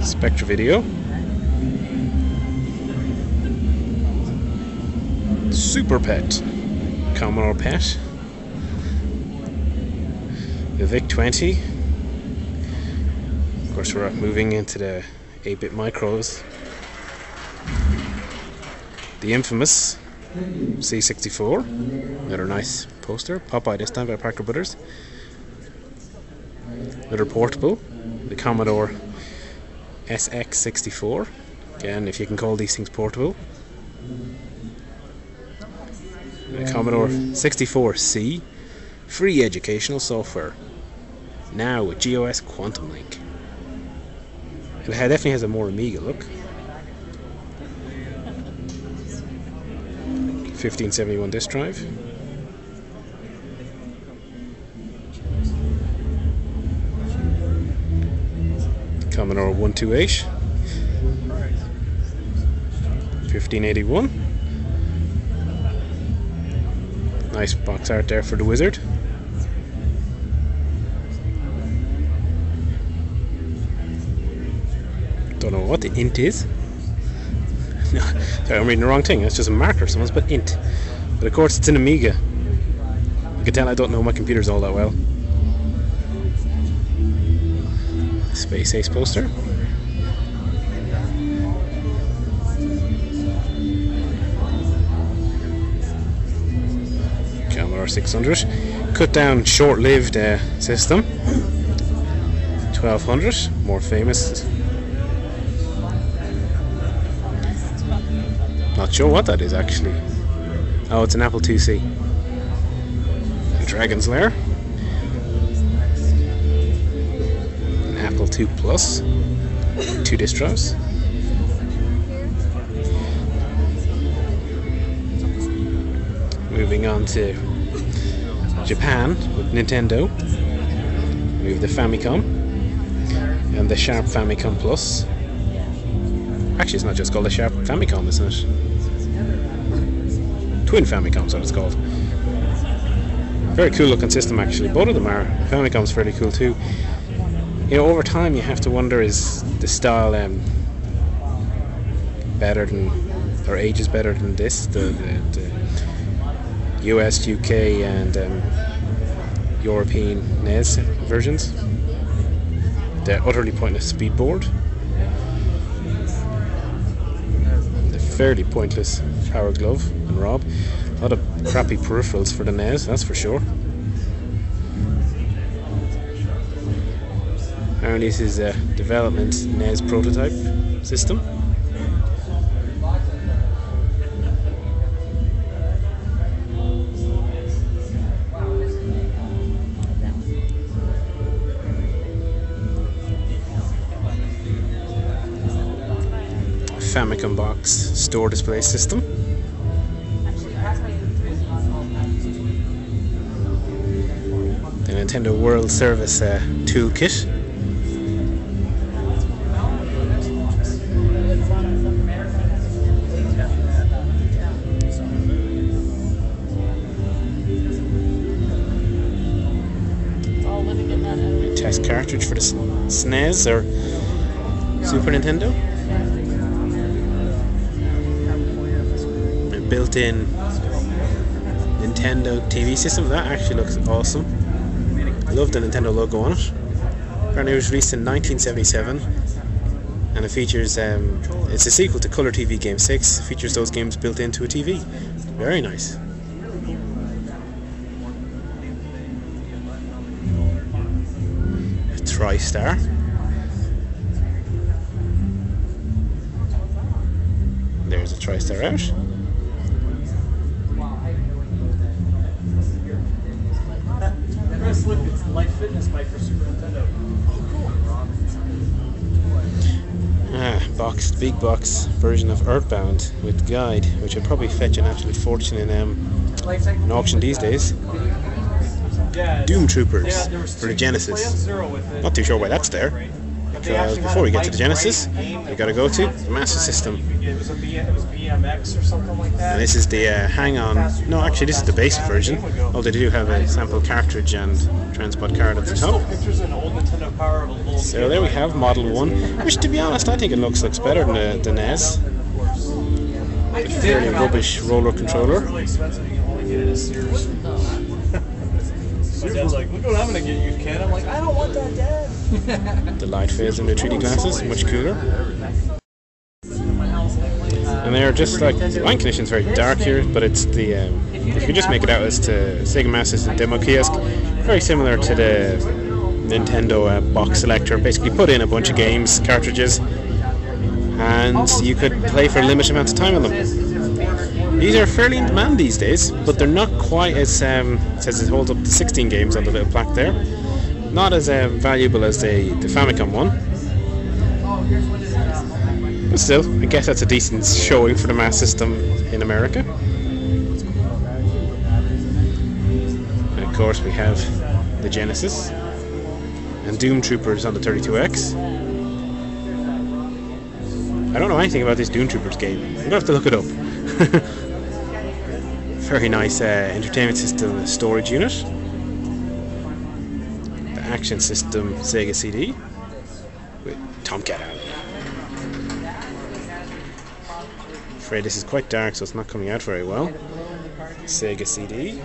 Spectra Video. Super Pet. Commodore Pet. The VIC-20. Of course, we're moving into the 8-bit micros. The infamous C64. Another nice poster. Popeye this time by Parker Brothers. Another portable. The Commodore SX64. Again, if you can call these things portable. The Commodore 64C. Free educational software. Now with GOS Quantum Link. It definitely has a more Amiga look. 1571 disk drive. Commodore 128. 1581. Nice box art there for the wizard. Don't know what the int is. No, sorry, I'm reading the wrong thing. It's just a marker. Someone's put int. But of course it's an Amiga. You can tell I don't know my computers all that well. Space Ace poster. Commodore 600. Cut down, short-lived system. 1200. More famous. Not sure what that is actually. Oh, it's an Apple IIc. Dragon's Lair. An Apple II Plus. 2 disk drives. Moving on to Japan with Nintendo. We have the Famicom and the Sharp Famicom Plus. Actually, it's not just called the Sharp Famicom, isn't it? Twin Famicoms, what it's called. Very cool looking system, actually. Both of them are. Famicom's fairly cool too. You know, over time you have to wonder, is the style better than, or ages better than this? The US, UK and European NES versions. The utterly pointless speedboard. The fairly pointless Power Glove and Rob. A lot of crappy peripherals for the NES, that's for sure. And this is a development NES prototype system. Famicom box store display system. The Nintendo World Service toolkit. A test cartridge for the SNES or Super Nintendo. Built-in Nintendo TV system. That actually looks awesome. I love the Nintendo logo on it. Apparently it was released in 1977 and it features it's a sequel to Color TV Game 6. It features those games built into a TV. Very nice. A TriStar. There's a TriStar out. It's the Life Fitness bike for Super Nintendo. Big box version of Earthbound with guide, which would probably fetch an absolute fortune in an auction these days. Doom Troopers for the Genesis. Not too sure why that's there. because before we get to the Genesis, we got to go to the Master System. It was BMX or something like that. And this is the no, actually this is the basic version. Oh, they do have a sample cartridge and transport card at the top. Pictures in old Nintendo Power of a little So there we have Model 1, which to be honest I think it looks better than the NES. A fairly rubbish roller controller. Really expensive. You can only get it at Sears. My dad's like, look what I'm gonna get you, Ken. I'm like, I don't want that, Dad. The light fades in the 3D glasses, much cooler. And they're just like, the line condition's very dark here, but it's the, if you just make it out as to Sega Master System demo kiosk, very similar to the Nintendo box selector. Basically put in a bunch of games, cartridges, and you could play for a limited amount of time on them. These are fairly in demand these days, but they're not quite as, says it holds up to 16 games on the little plaque there. Not as valuable as the Famicom one. But still, I guess that's a decent showing for the Master System in America. And of course we have the Genesis and Doom Troopers on the 32X. I don't know anything about this Doom Troopers game. I'm gonna have to look it up. Very nice entertainment system storage unit. The action system Sega CD with Tomcat Alley. Afraid this is quite dark, so it's not coming out very well. Sega CD.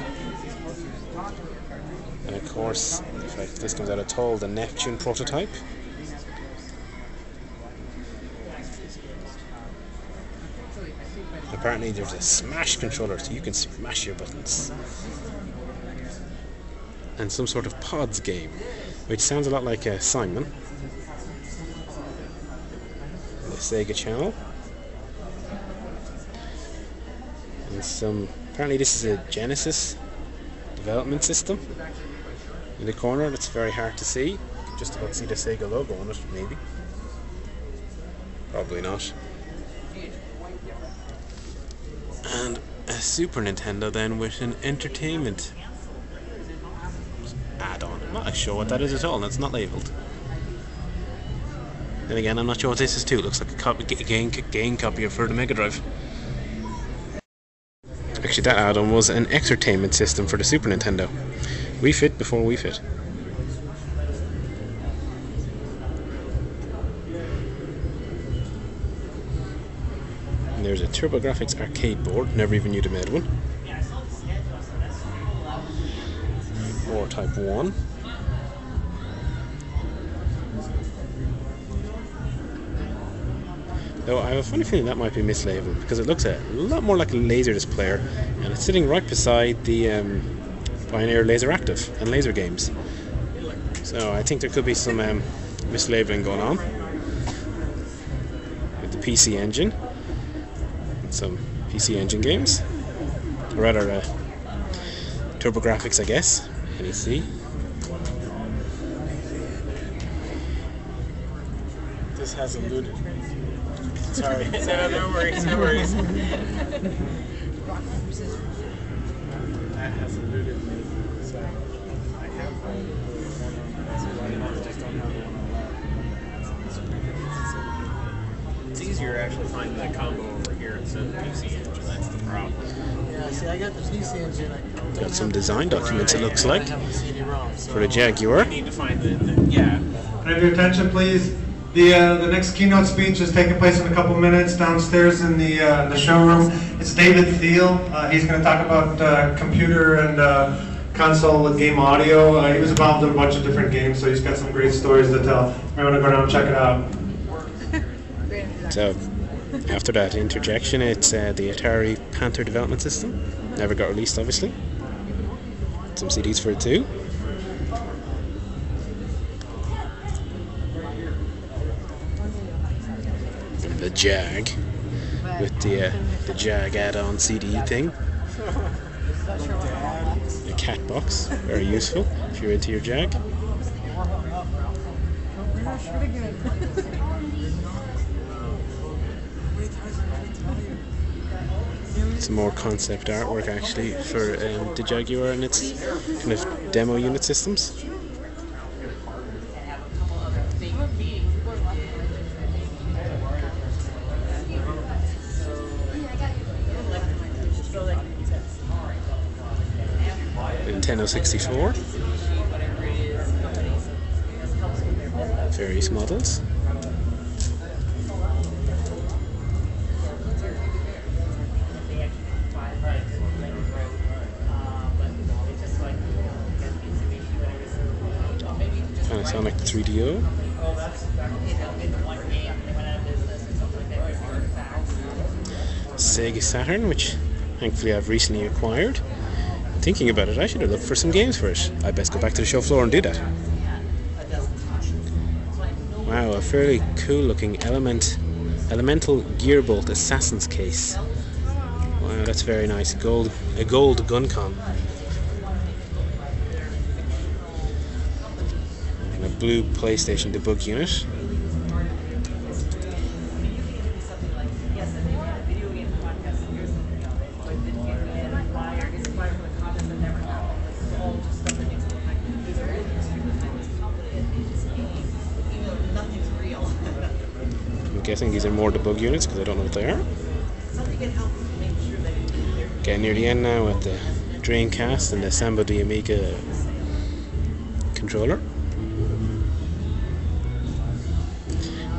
And of course, if this comes out at all, the Neptune prototype. Apparently there's a smash controller, so you can smash your buttons. And some sort of pods game, which sounds a lot like Simon. The Sega Channel. And some, apparently this is a Genesis development system. In the corner, that's very hard to see. Just about see the Sega logo on it, maybe. Probably not. And a Super Nintendo then with an entertainment add-on. I'm not sure what that is at all, and it's not labelled. Then again, I'm not sure what this is too. It looks like a game copy for the Mega Drive. Actually, that add-on was an entertainment system for the Super Nintendo. Wii Fit before Wii Fit. There's a TurboGrafx arcade board, never even knew they made one. Or Type 1. Though I have a funny feeling that might be mislabeled because it looks a lot more like a Laserdisc player, and it's sitting right beside the Pioneer Laser Active and Laser Games. So I think there could be some mislabeling going on with the PC Engine. Some PC Engine games, or rather TurboGrafx, I guess. NEC. This hasn't looted. Sorry, no worries, no worries. That hasn't looted me, so I have one. I just don't have one. It's easier actually finding that combo over here instead of the PC Engine. That's the problem. Yeah, see, I got the PC Engine. Got some design documents, it looks like, so for the Jaguar. I need to find yeah. Can I have your attention, please? The next keynote speech is taking place in a couple minutes downstairs in the showroom. It's David Thiel. He's going to talk about computer and console game audio. He was involved in a bunch of different games, so he's got some great stories to tell. You want to go down and check it out. So, after that interjection, it's the Atari Panther development system. Never got released, obviously. Some CDs for it too. And the Jag, with the Jag add-on CD thing. The cat box, very useful if you're into your Jag. Some more concept artwork actually for the Jaguar and its kind of demo unit systems. Nintendo 64. Various models. Panasonic 3DO. Sega Saturn, which thankfully I've recently acquired. Thinking about it, I should have looked for some games for it. I best go back to the show floor and do that. Wow, a fairly cool looking Elemental Gearbolt Assassin's case. Wow, that's very nice. A gold Guncon. And a blue PlayStation debug unit. I'm guessing these are more debug units because I don't know what they are. Getting near the end now at the Dreamcast and the Samba de Amiga controller.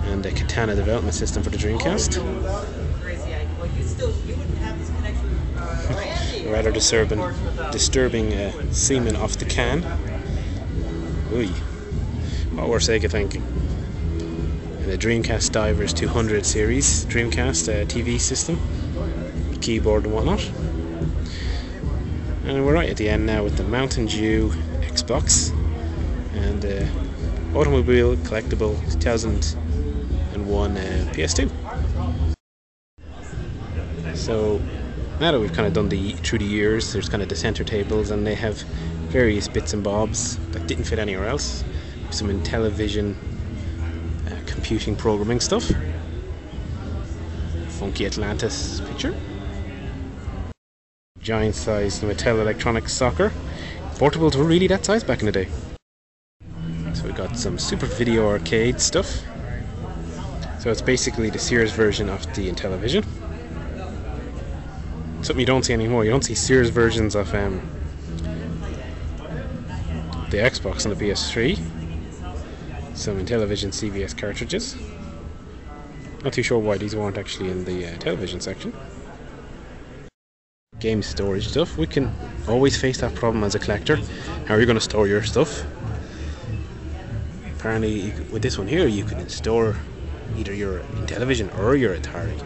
And the Katana development system for the Dreamcast. Rather disturbing semen off the can. Ooh, what were Sega thinking? And the Dreamcast Divers 200 series Dreamcast TV system, keyboard and whatnot. And we're right at the end now with the Mountain Dew Xbox and Automobile Collectible 2001 PS2. So now that we've kind of done through the years, there's kind of the center tables, and they have various bits and bobs that didn't fit anywhere else. Some Intellivision computing programming stuff. Funky Atlantis picture. Giant sized Mattel Electronics Soccer. Portables were really that size back in the day. So we got some Super Video Arcade stuff. So it's basically the Sears version of the Intellivision. Something you don't see anymore. You don't see Sears versions of the Xbox and the PS3. Some Intellivision CVS cartridges. Not too sure why these weren't actually in the television section. Game storage stuff. We can always face that problem as a collector. How are you going to store your stuff? Apparently with this one here you can store either your Intellivision or your Atari.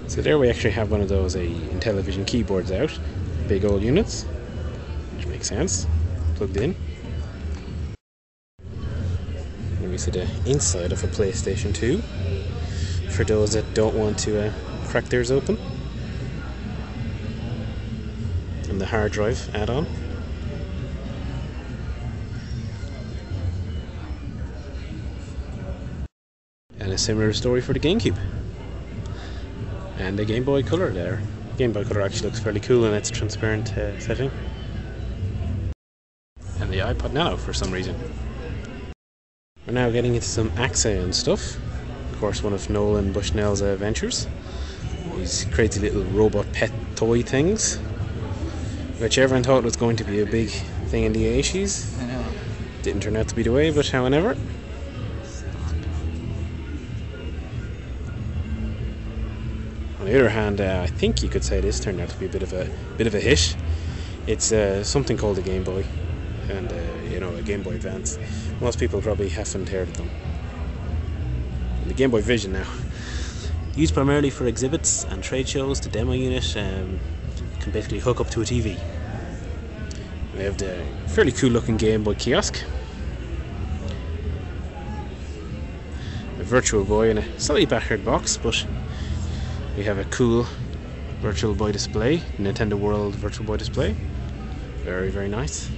So there we actually have one of those Intellivision keyboards out, big old units, which makes sense, plugged in. And we see the inside of a PlayStation 2, for those that don't want to crack theirs open. And the hard drive add-on. And a similar story for the GameCube. And the Game Boy Color there. Game Boy Color actually looks fairly cool in its transparent setting. And the iPod Nano for some reason. We're now getting into some Axion stuff. Of course, one of Nolan Bushnell's ventures. These crazy little robot pet toy things, which everyone thought was going to be a big thing in the 80s. I know. Didn't turn out to be the way, but however. On the other hand, I think you could say this turned out to be a bit of a hit. It's something called a Game Boy, and a Game Boy Advance. Most people probably haven't heard of them. And the Game Boy Vision now, used primarily for exhibits and trade shows. The demo unit can basically hook up to a TV. We have the fairly cool looking Game Boy kiosk, a Virtual Boy in a slightly battered box, but we have a cool Virtual Boy display, Nintendo World Virtual Boy display. Very, very nice.